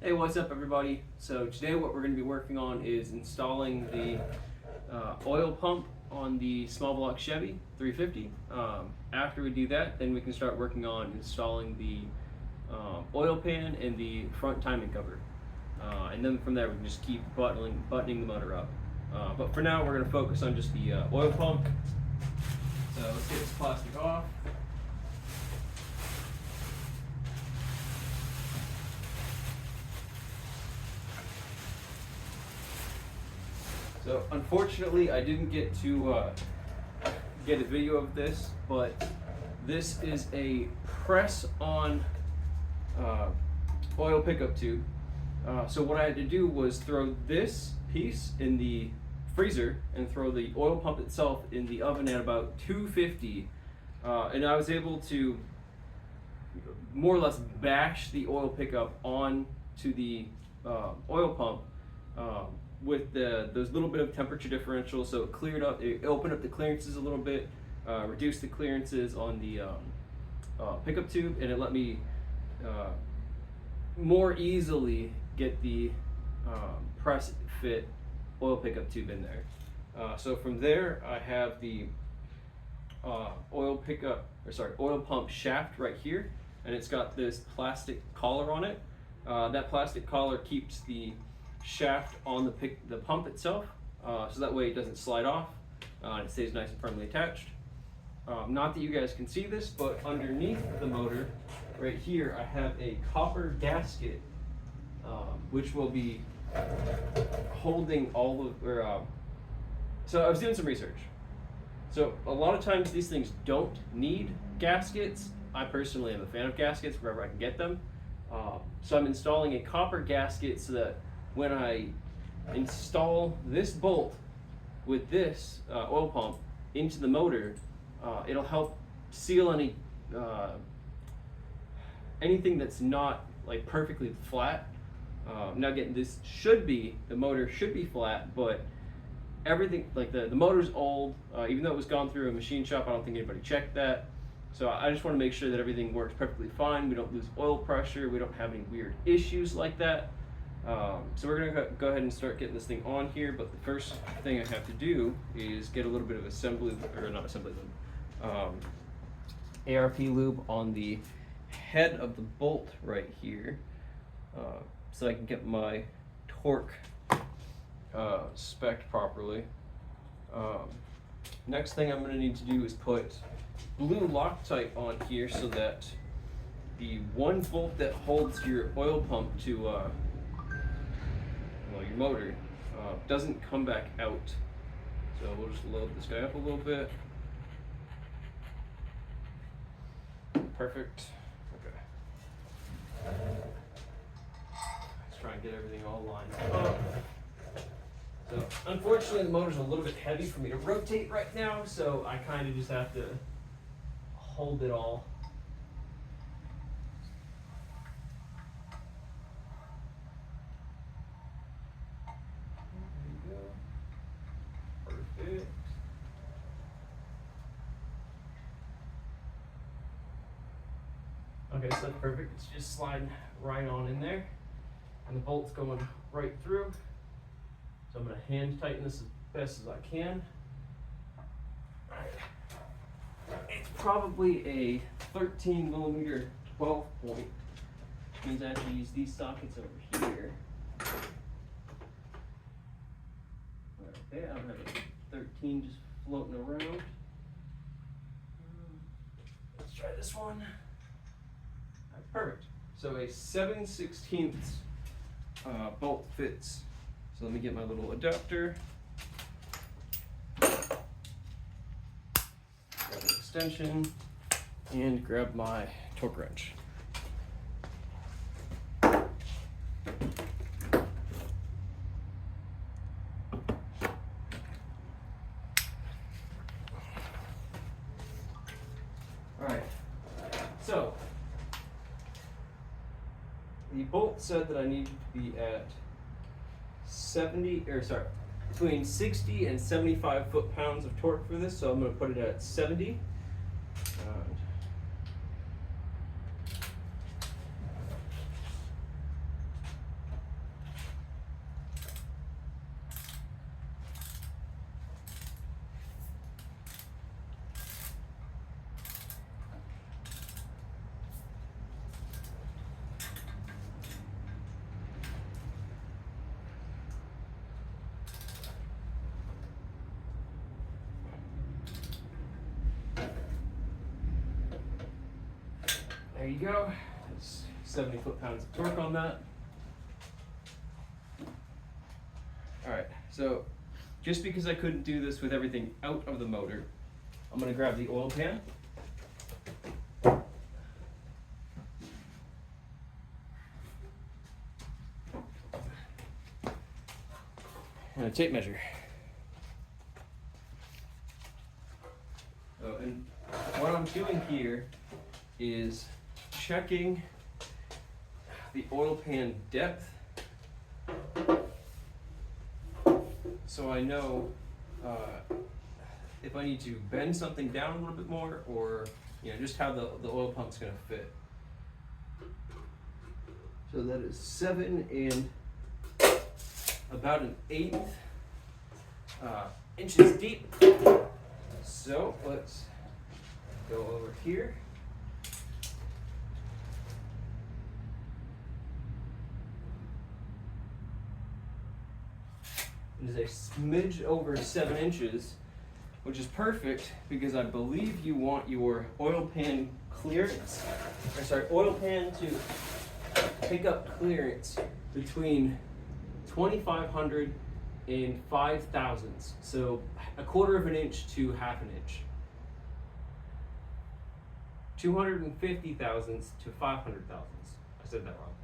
Hey, what's up everybody? So today what we're going to be working on is installing the oil pump on the Small Block Chevy 350. After we do that, then we can start working on installing the oil pan and the front timing cover. And then from there we can just keep buttoning the motor up. But for now we're going to focus on just the oil pump. So let's get this plastic off. So unfortunately, I didn't get to get a video of this, but this is a press-on oil pickup tube. So what I had to do was throw this piece in the freezer and throw the oil pump itself in the oven at about 250, and I was able to more or less bash the oil pickup on to the oil pump. With those little bit of temperature differential, so it cleared up, it opened up the clearances a little bit, reduced the clearances on the pickup tube, and it let me more easily get the press fit oil pickup tube in there. So from there, I have the oil pump shaft right here, and it's got this plastic collar on it. That plastic collar keeps the shaft on the pump itself, so that way it doesn't slide off, it stays nice and firmly attached. Not that you guys can see this, but underneath the motor right here I have a copper gasket, which will be holding all of, so I was doing some research. So a lot of times these things don't need gaskets. I personally am a fan of gaskets wherever I can get them. So I'm installing a copper gasket so that when I install this bolt with this oil pump into the motor, it'll help seal anything that's not like perfectly flat. Now again, the motor should be flat, but everything, like the motor's old, even though it was gone through a machine shop, I don't think anybody checked that. So I just want to make sure that everything works perfectly fine, we don't lose oil pressure, we don't have any weird issues like that. So we're going to go ahead and start getting this thing on here, but the first thing I have to do is get a little bit of ARP lube on the head of the bolt right here, so I can get my torque spec'd properly. Next thing I'm going to need to do is put blue Loctite on here so that the one bolt that holds your oil pump to your motor doesn't come back out. So we'll just load this guy up a little bit. Perfect. Okay. Let's try and get everything all lined up. So unfortunately the motor's a little bit heavy for me to rotate right now, so I kind of just have to hold it all. Perfect. Okay, so that's perfect. It's just sliding right on in there, and the bolt's going right through. So I'm going to hand tighten this as best as I can. It's probably a 13 millimeter 12 point, which means I have to use these sockets over here. Okay, I don't have a 13 just floating around. Let's try this one. Right, perfect. So a 7/16 bolt fits. So let me get my little adapter. Grab an extension and grab my torque wrench. Alright, so the bolt said that I needed to be at between 60 and 75 foot-pounds of torque for this, so I'm going to put it at 70. There you go. That's 70 foot-pounds of torque on that. Alright, so just because I couldn't do this with everything out of the motor, I'm going to grab the oil pan. And a tape measure. Oh, and what I'm doing here is checking the oil pan depth, so I know if I need to bend something down a little bit more, or just how the oil pump's going to fit. So that is 7 and about 1/8 inches deep. So let's go over here. It is a smidge over 7 inches, which is perfect because I believe you want your oil pan clearance, oil pan to pick up clearance between 2,500 and 5 thousandths. So 1/4 inch to 1/2 inch. 250 thousandths to 500 thousandths. I said that wrong.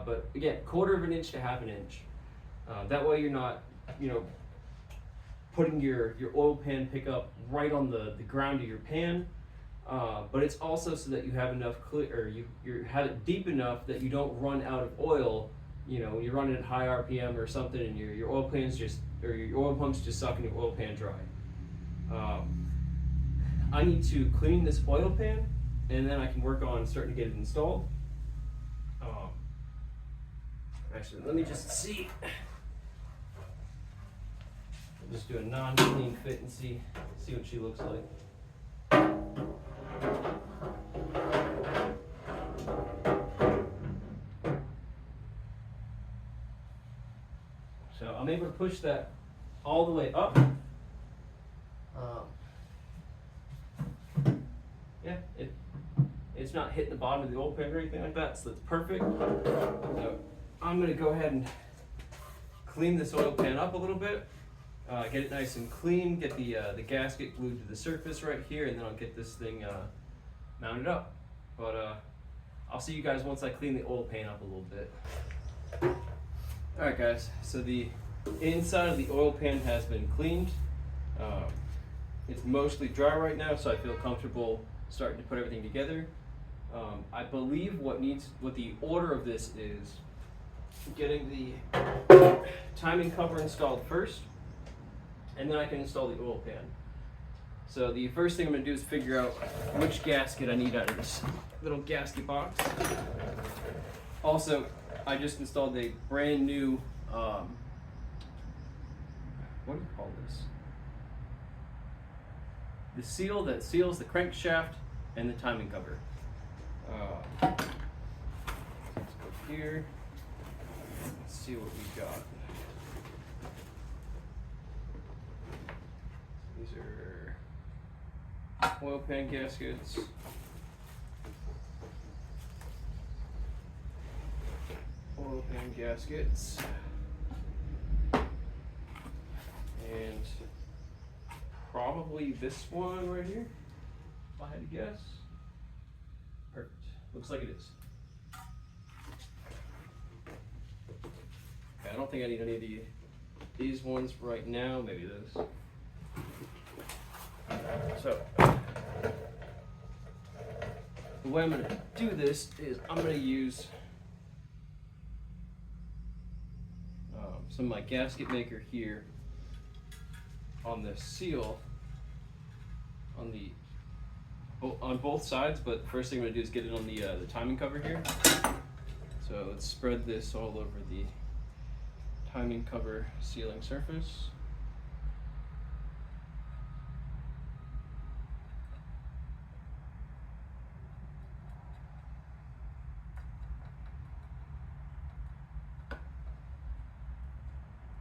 But again, 1/4 inch to 1/2 inch. That way you're not, putting your oil pan pickup right on the ground of your pan. But it's also so that you have enough you have it deep enough that you don't run out of oil. When you're running at high RPM or something, and your oil pump's just sucking your oil pan dry. I need to clean this oil pan, and then I can work on starting to get it installed. Actually, let me just see. I'll just do a non-clean fit and see what she looks like. So I'm able to push that all the way up. It's not hitting the bottom of the oil pan or anything like that, so that's perfect. So I'm going to go ahead and clean this oil pan up a little bit, get it nice and clean, get the gasket glued to the surface right here, and then I'll get this thing mounted up. But I'll see you guys once I clean the oil pan up a little bit. Alright guys, so the inside of the oil pan has been cleaned. It's mostly dry right now, so I feel comfortable starting to put everything together. I believe what the order of this is getting the timing cover installed first, and then I can install the oil pan. So the first thing I'm going to do is figure out which gasket I need out of this little gasket box. Also, I just installed a brand new, what do you call this? The seal that seals the crankshaft and the timing cover. Let's go here. Let's see what we got. These are oil pan gaskets. Oil pan gaskets. And probably this one right here, if I had to guess. Perfect. Looks like it is. Okay, I don't think I need any of these ones right now. Maybe this. So the way I'm going to do this is I'm going to use some of my gasket maker here on the seal on both sides, but the first thing I'm going to do is get it on the timing cover here. So let's spread this all over the timing cover sealing surface.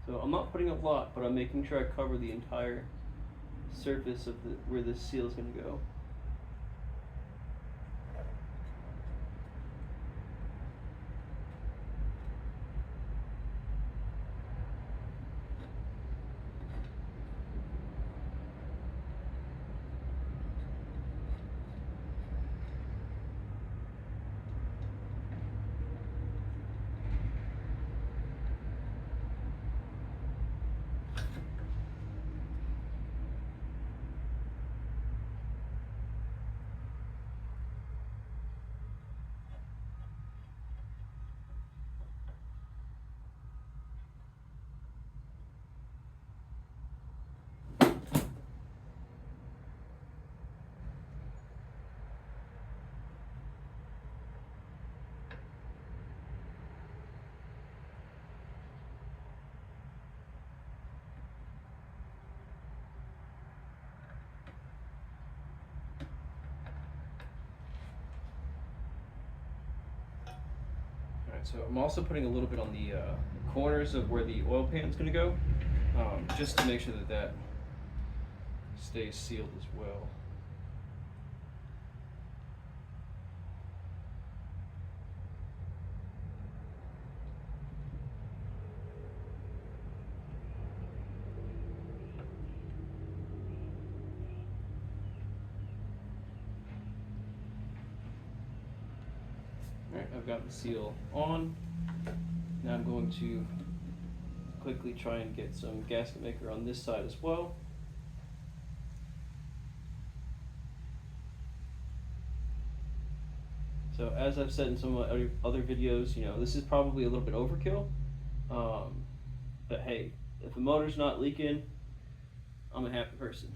So I'm not putting a lot, but I'm making sure I cover the entire surface of where this seal is going to go. Alright, so I'm also putting a little bit on the corners of where the oil pan is going to go, just to make sure that that stays sealed as well. Alright, I've got the seal on. Now I'm going to quickly try and get some gasket maker on this side as well. So as I've said in some of my other videos, you know, this is probably a little bit overkill. But hey, if the motor's not leaking, I'm a happy person.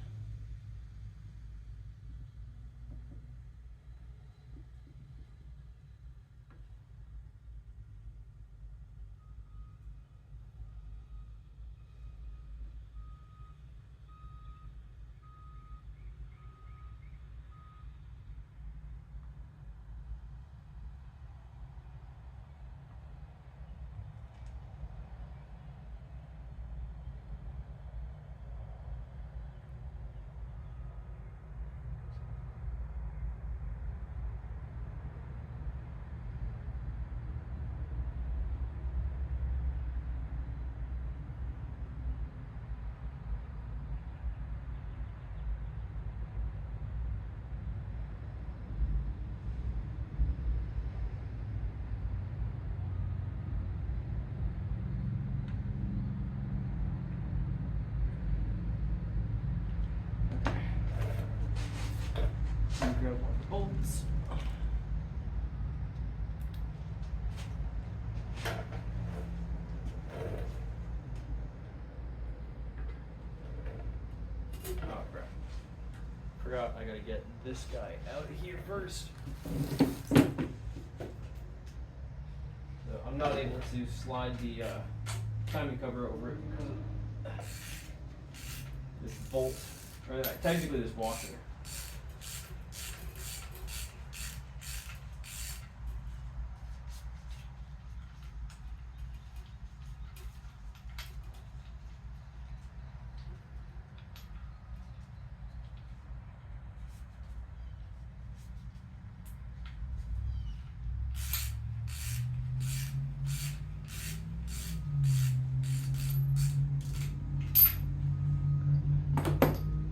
Grab one of the bolts. Oh crap. Forgot I gotta get this guy out of here first. So I'm not able to slide the timing cover over it because of this bolt, or technically this washer.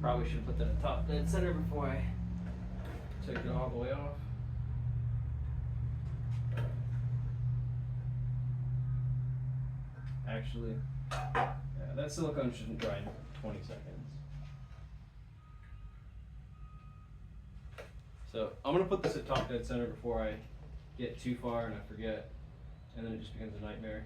Probably should have put that in top dead center before I took it all the way off. Actually, yeah, that silicone shouldn't dry in 20 seconds. So I'm gonna put this at top dead center before I get too far and I forget, and then it just becomes a nightmare.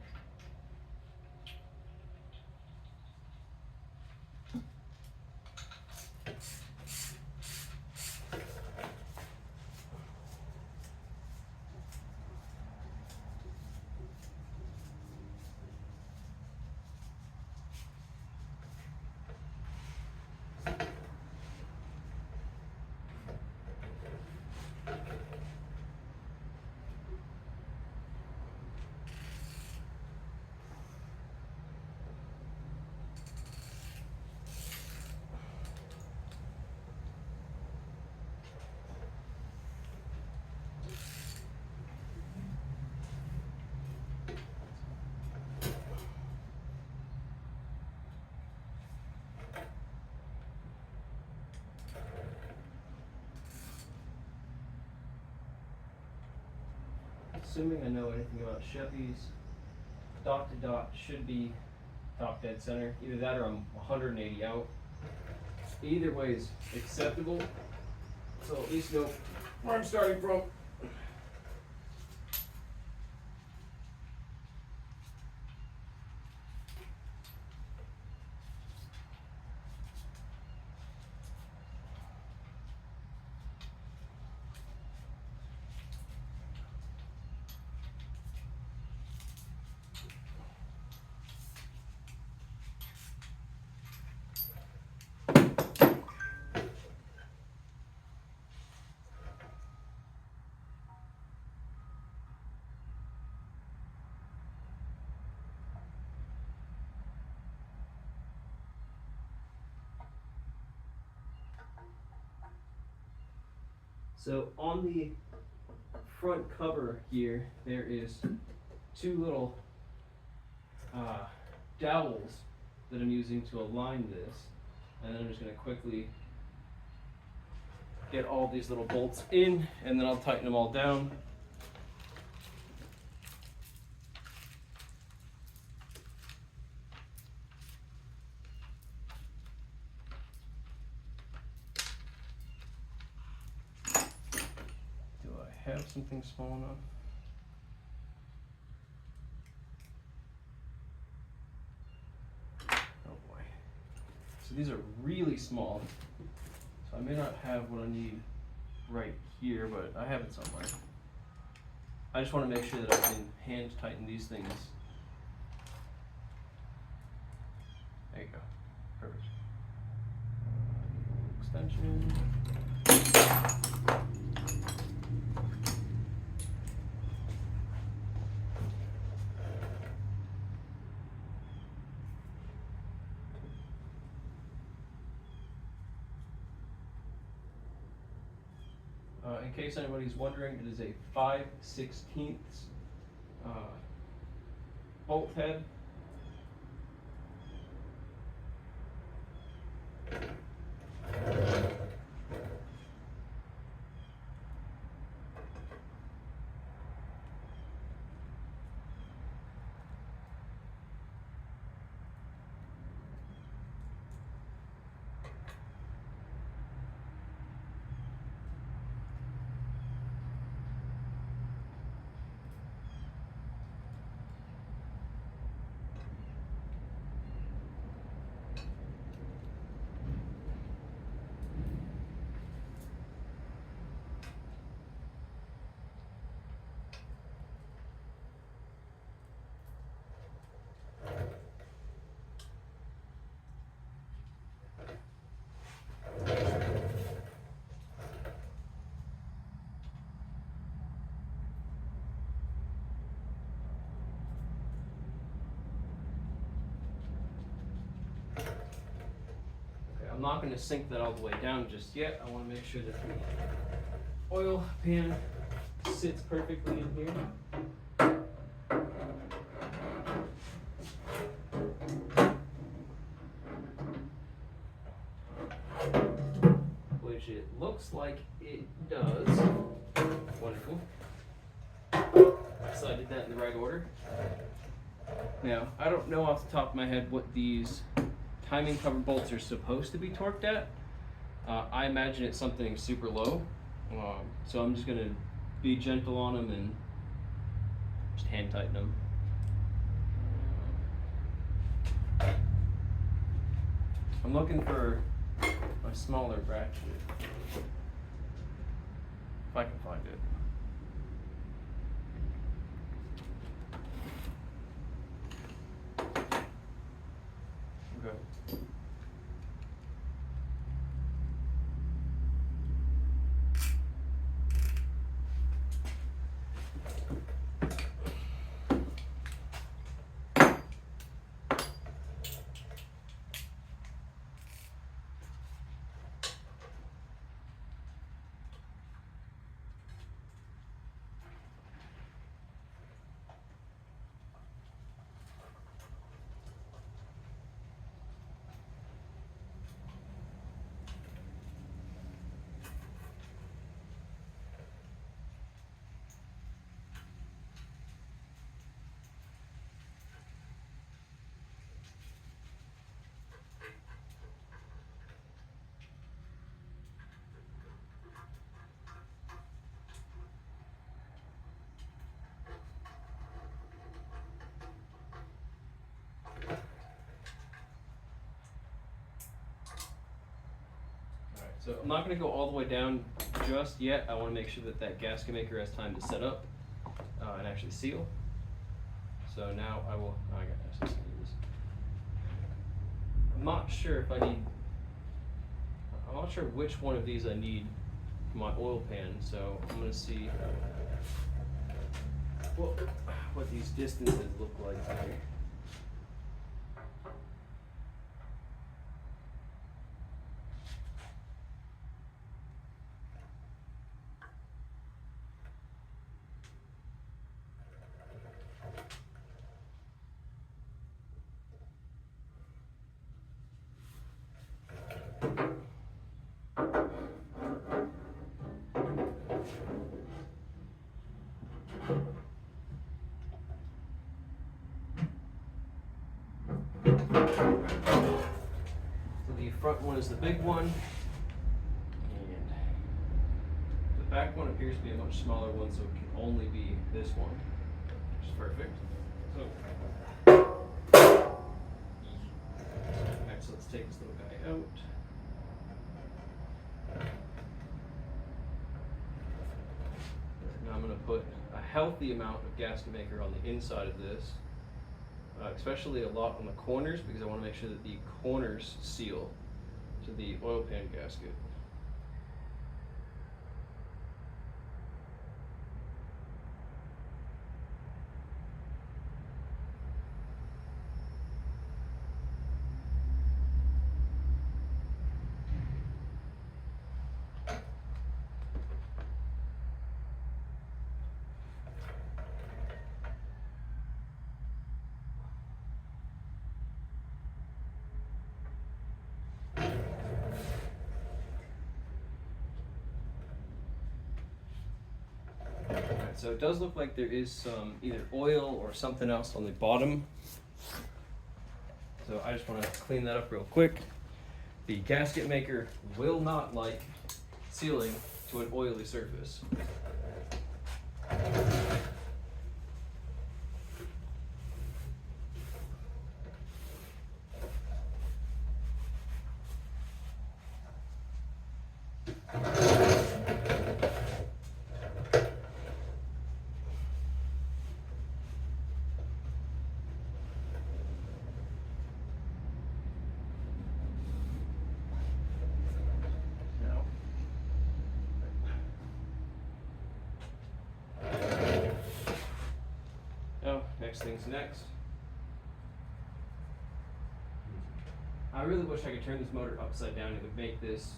Assuming I know anything about Chevys, dot to dot should be top dead center. Either that or I'm 180 out. Either way is acceptable. So at least know where I'm starting from. So on the front cover here, there is two little dowels that I'm using to align this, and then I'm just going to quickly get all these little bolts in, and then I'll tighten them all down. Do I have something small enough? Oh boy. So these are really small, so I may not have what I need right here, but I have it somewhere. I just want to make sure that I can hand tighten these things. There you go. Perfect. Extension. In case anybody's wondering, it is a 5/16 bolt head. I'm not going to sink that all the way down just yet. I want to make sure that the oil pan sits perfectly in here. Which it looks like it does. Wonderful. So I did that in the right order. Now, I don't know off the top of my head what these timing cover bolts are supposed to be torqued at. I imagine it's something super low, so I'm just going to be gentle on them and just hand tighten them. I'm looking for a smaller ratchet, if I can find it. Okay. So I'm not going to go all the way down just yet. I want to make sure that that gasket maker has time to set up and actually seal. So now I will. Oh, I got access to this. I'm not sure if I need. I'm not sure which one of these I need for my oil pan. So I'm going to see what these distances look like here. So the front one is the big one, and the back one appears to be a much smaller one, so it can only be this one, which is perfect. So, alright, so let's take this little guy out. Now I'm going to put a healthy amount of gasket maker on the inside of this, especially a lot on the corners, because I want to make sure that the corners seal to the oil pan gasket. So it does look like there is some either oil or something else on the bottom. So I just want to clean that up real quick. The gasket maker will not like sealing to an oily surface. Now, next thing's next. I really wish I could turn this motor upside down. It would make this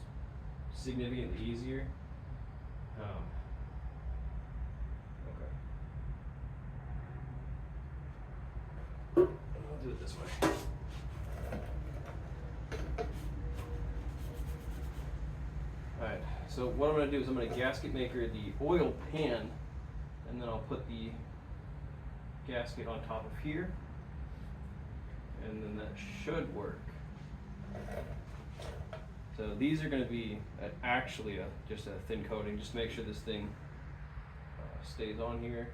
significantly easier. Okay. I'll do it this way. Alright, so what I'm going to do is I'm going to gasket maker the oil pan, and then I'll put the gasket on top of here, and then that should work. So these are going to be actually just a thin coating, just to make sure this thing stays on here.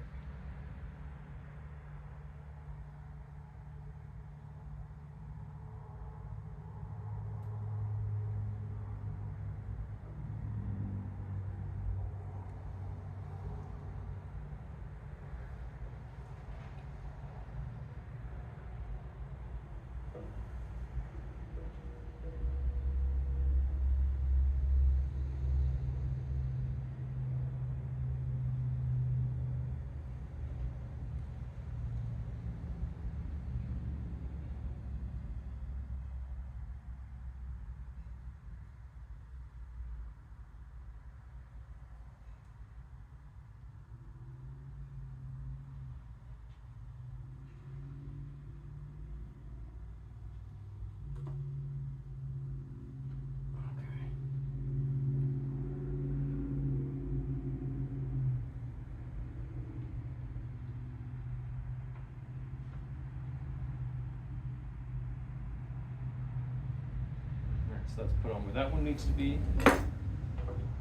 So that's put on where that one needs to be.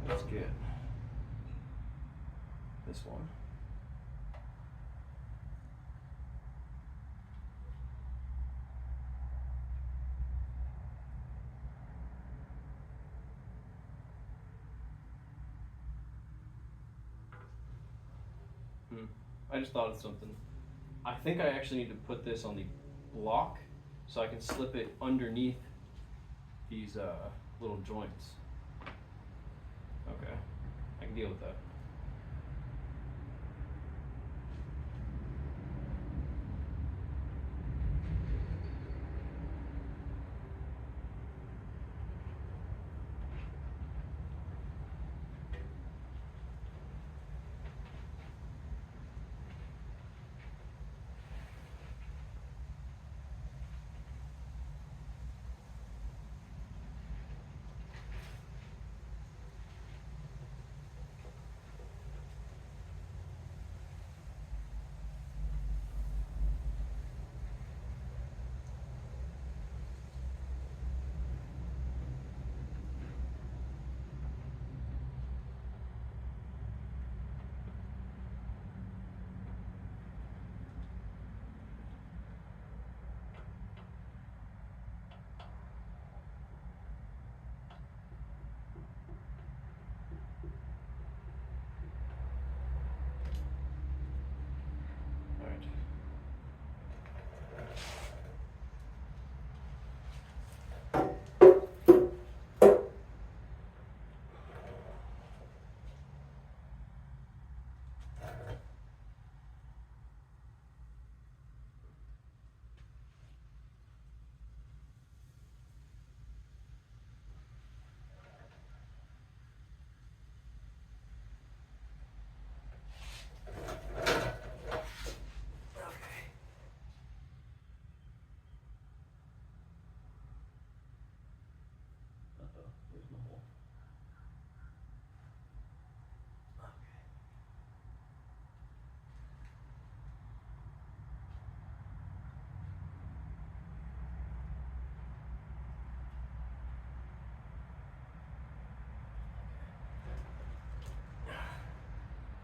Let's get this one. I just thought of something. I think I actually need to put this on the block so I can slip it underneath these little joints. Okay, I can deal with that.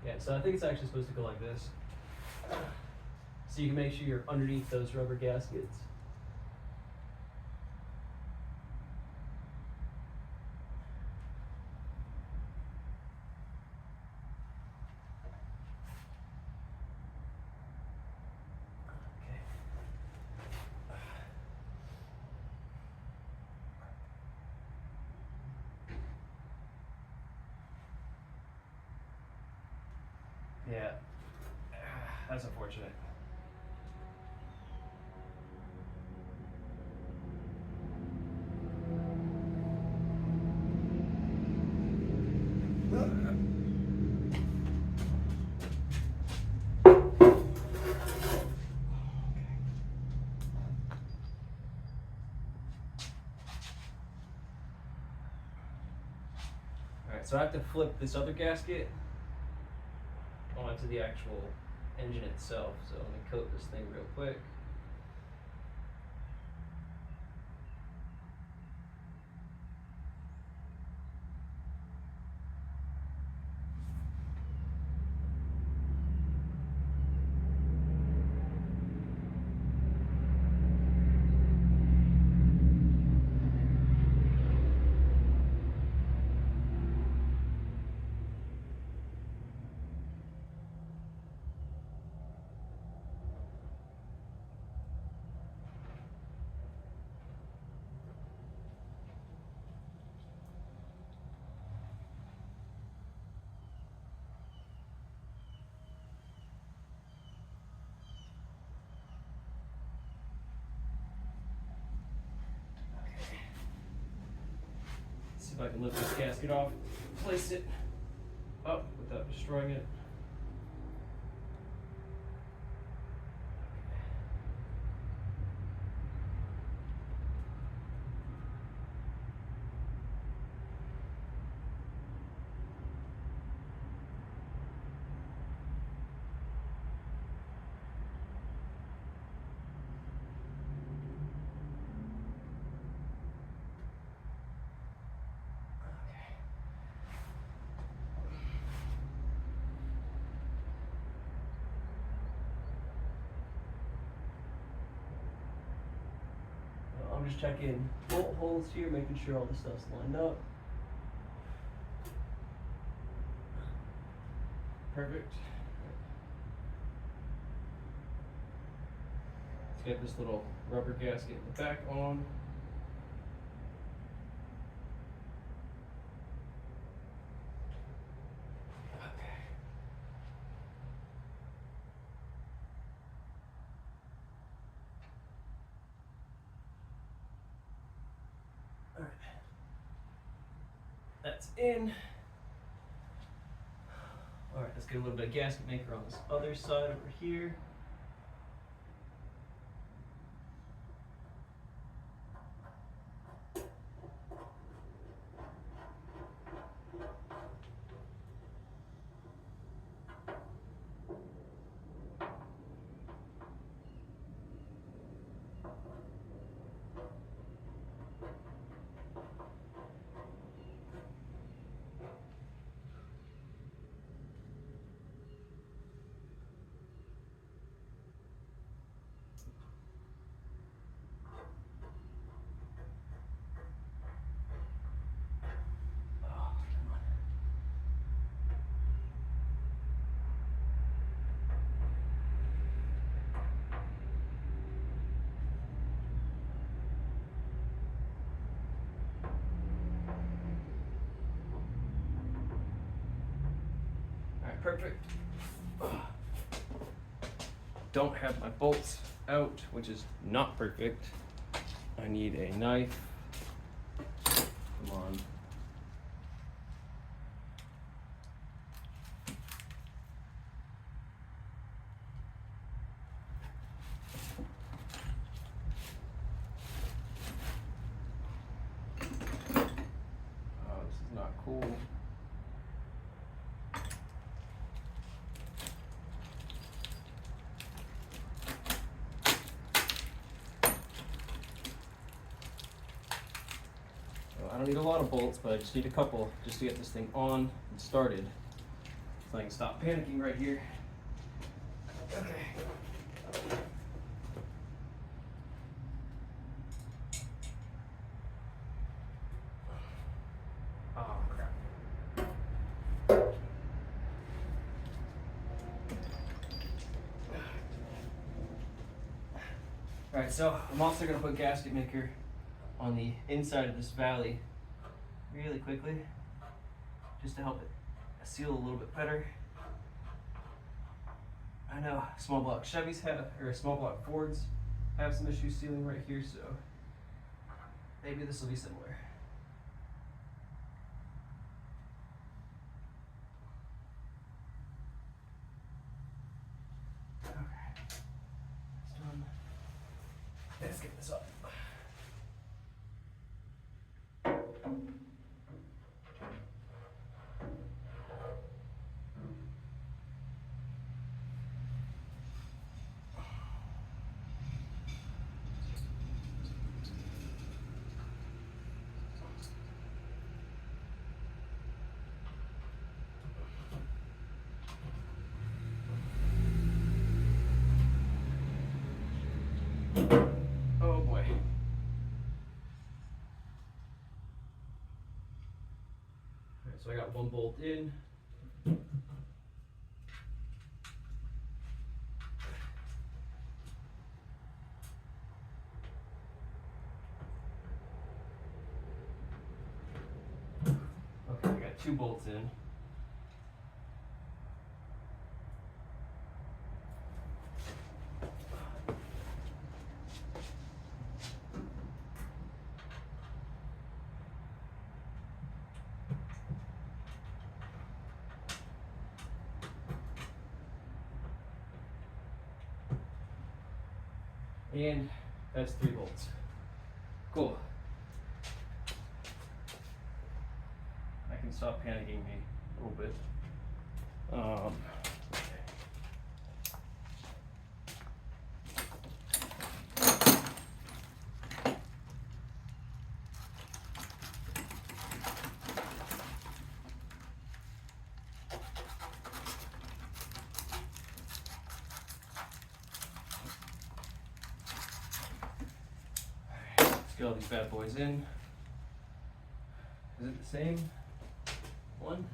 Yeah, so I think it's actually supposed to go like this. So you can make sure you're underneath those rubber gaskets. Yeah, that's unfortunate. Alright, so I have to flip this other gasket onto the actual engine itself. So let me coat this thing real quick. See if I can lift this gasket off, place it up without destroying it. I'm just checking bolt holes here, making sure all the stuff's lined up. Perfect. Let's get this little rubber gasket in the back on. Alright. That's in. Alright, let's get a little bit of gasket maker on this other side over here. Perfect. Don't have my bolts out, which is not perfect. I need a knife. Come on. Oh, this is not cool. I don't need a lot of bolts, but I just need a couple just to get this thing on and started. So I can stop panicking right here. Okay. Oh, crap. Alright, so I'm also going to put gasket maker on the inside of this valley really quickly, just to help it seal a little bit better. I know small block Chevys have, or small block Fords have some issues sealing right here, so maybe this will be similar. Okay, that's done. Let's get this up. Oh boy. Alright, so I got one bolt in. Okay, I got 2 bolts in. And that's 3 bolts. Cool. I can stop panicking me a little bit. Let's get all these bad boys in. Is it the same one?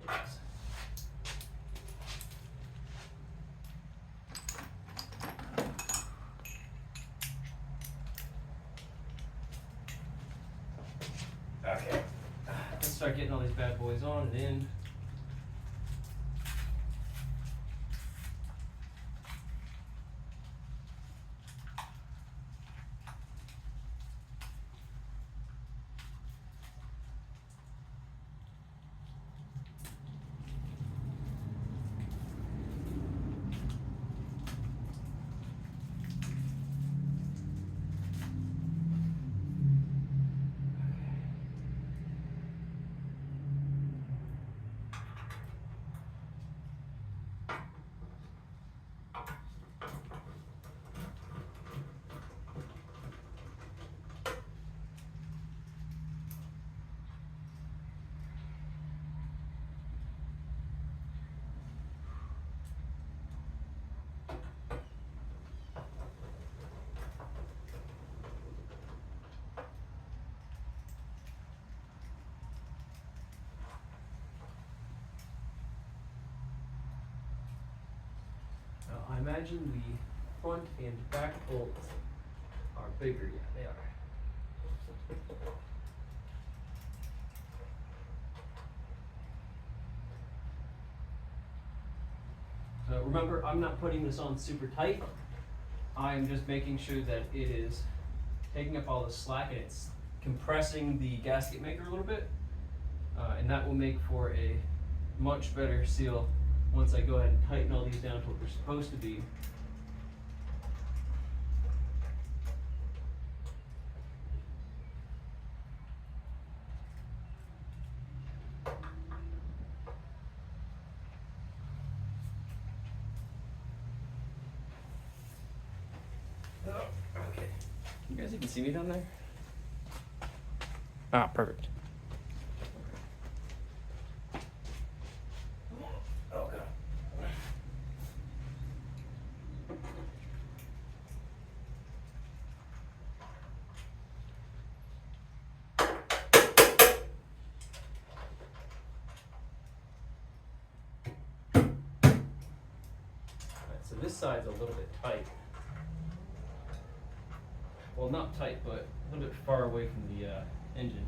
Yes. Okay. Let's start getting all these bad boys on and in. I imagine the front and back bolts are bigger. Yeah, they are. So remember, I'm not putting this on super tight. I'm just making sure that it is taking up all the slack and it's compressing the gasket maker a little bit. And that will make for a much better seal once I go ahead and tighten all these down to what they're supposed to be. Oh, okay. You guys even see me down there? Ah, perfect. this side's a little bit tight. Well, not tight, but a little bit far away from the engine.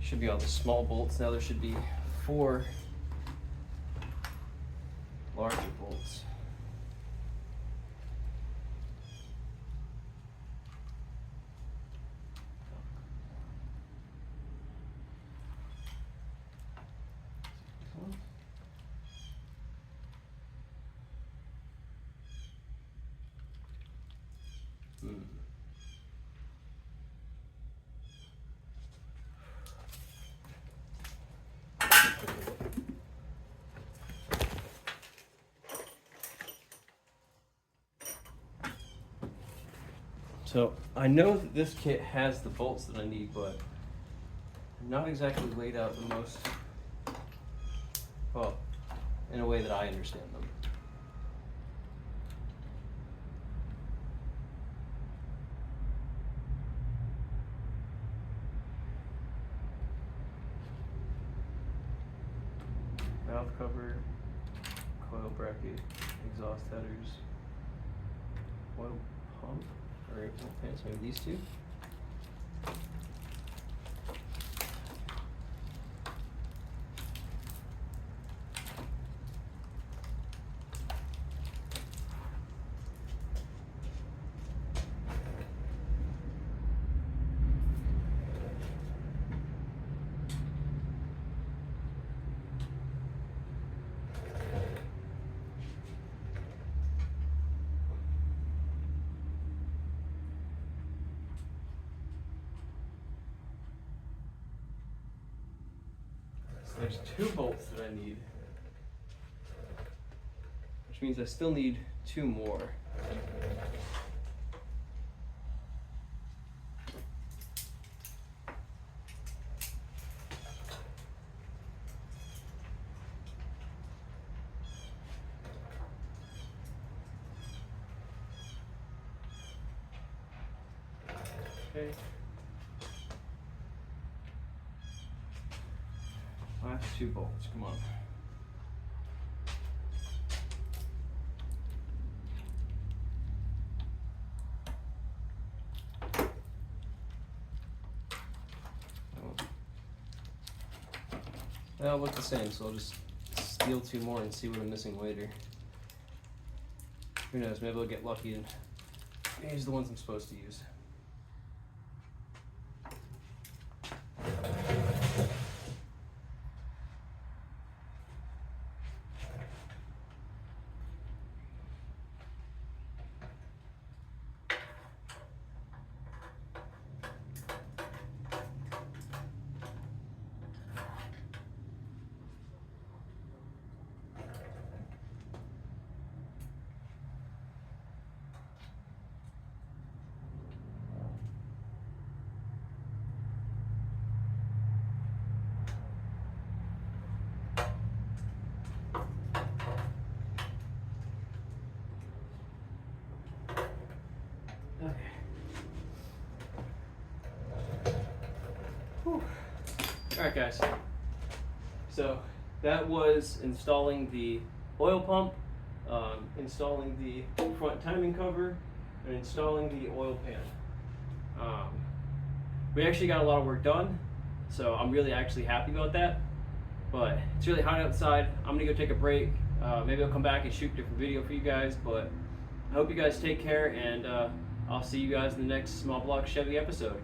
Should be all the small bolts. Now there should be 4 larger bolts. So I know that this kit has the bolts that I need, but I'm not exactly laid out the most, well, in a way that I understand them. Valve cover, coil bracket, exhaust headers, oil pump, or oil pants, maybe these two. There's 2 bolts that I need, which means I still need 2 more. Okay. Last 2 bolts, come on. They'll look the same, so I'll just steal 2 more and see what I'm missing later. Who knows, maybe I'll get lucky and use the ones I'm supposed to use. Whew. All right, guys. So that was installing the oil pump, installing the front timing cover, and installing the oil pan. We actually got a lot of work done, so I'm really actually happy about that. But it's really hot outside. I'm gonna go take a break. Maybe I'll come back and shoot a different video for you guys. But I hope you guys take care, and I'll see you guys in the next Small Block Chevy episode.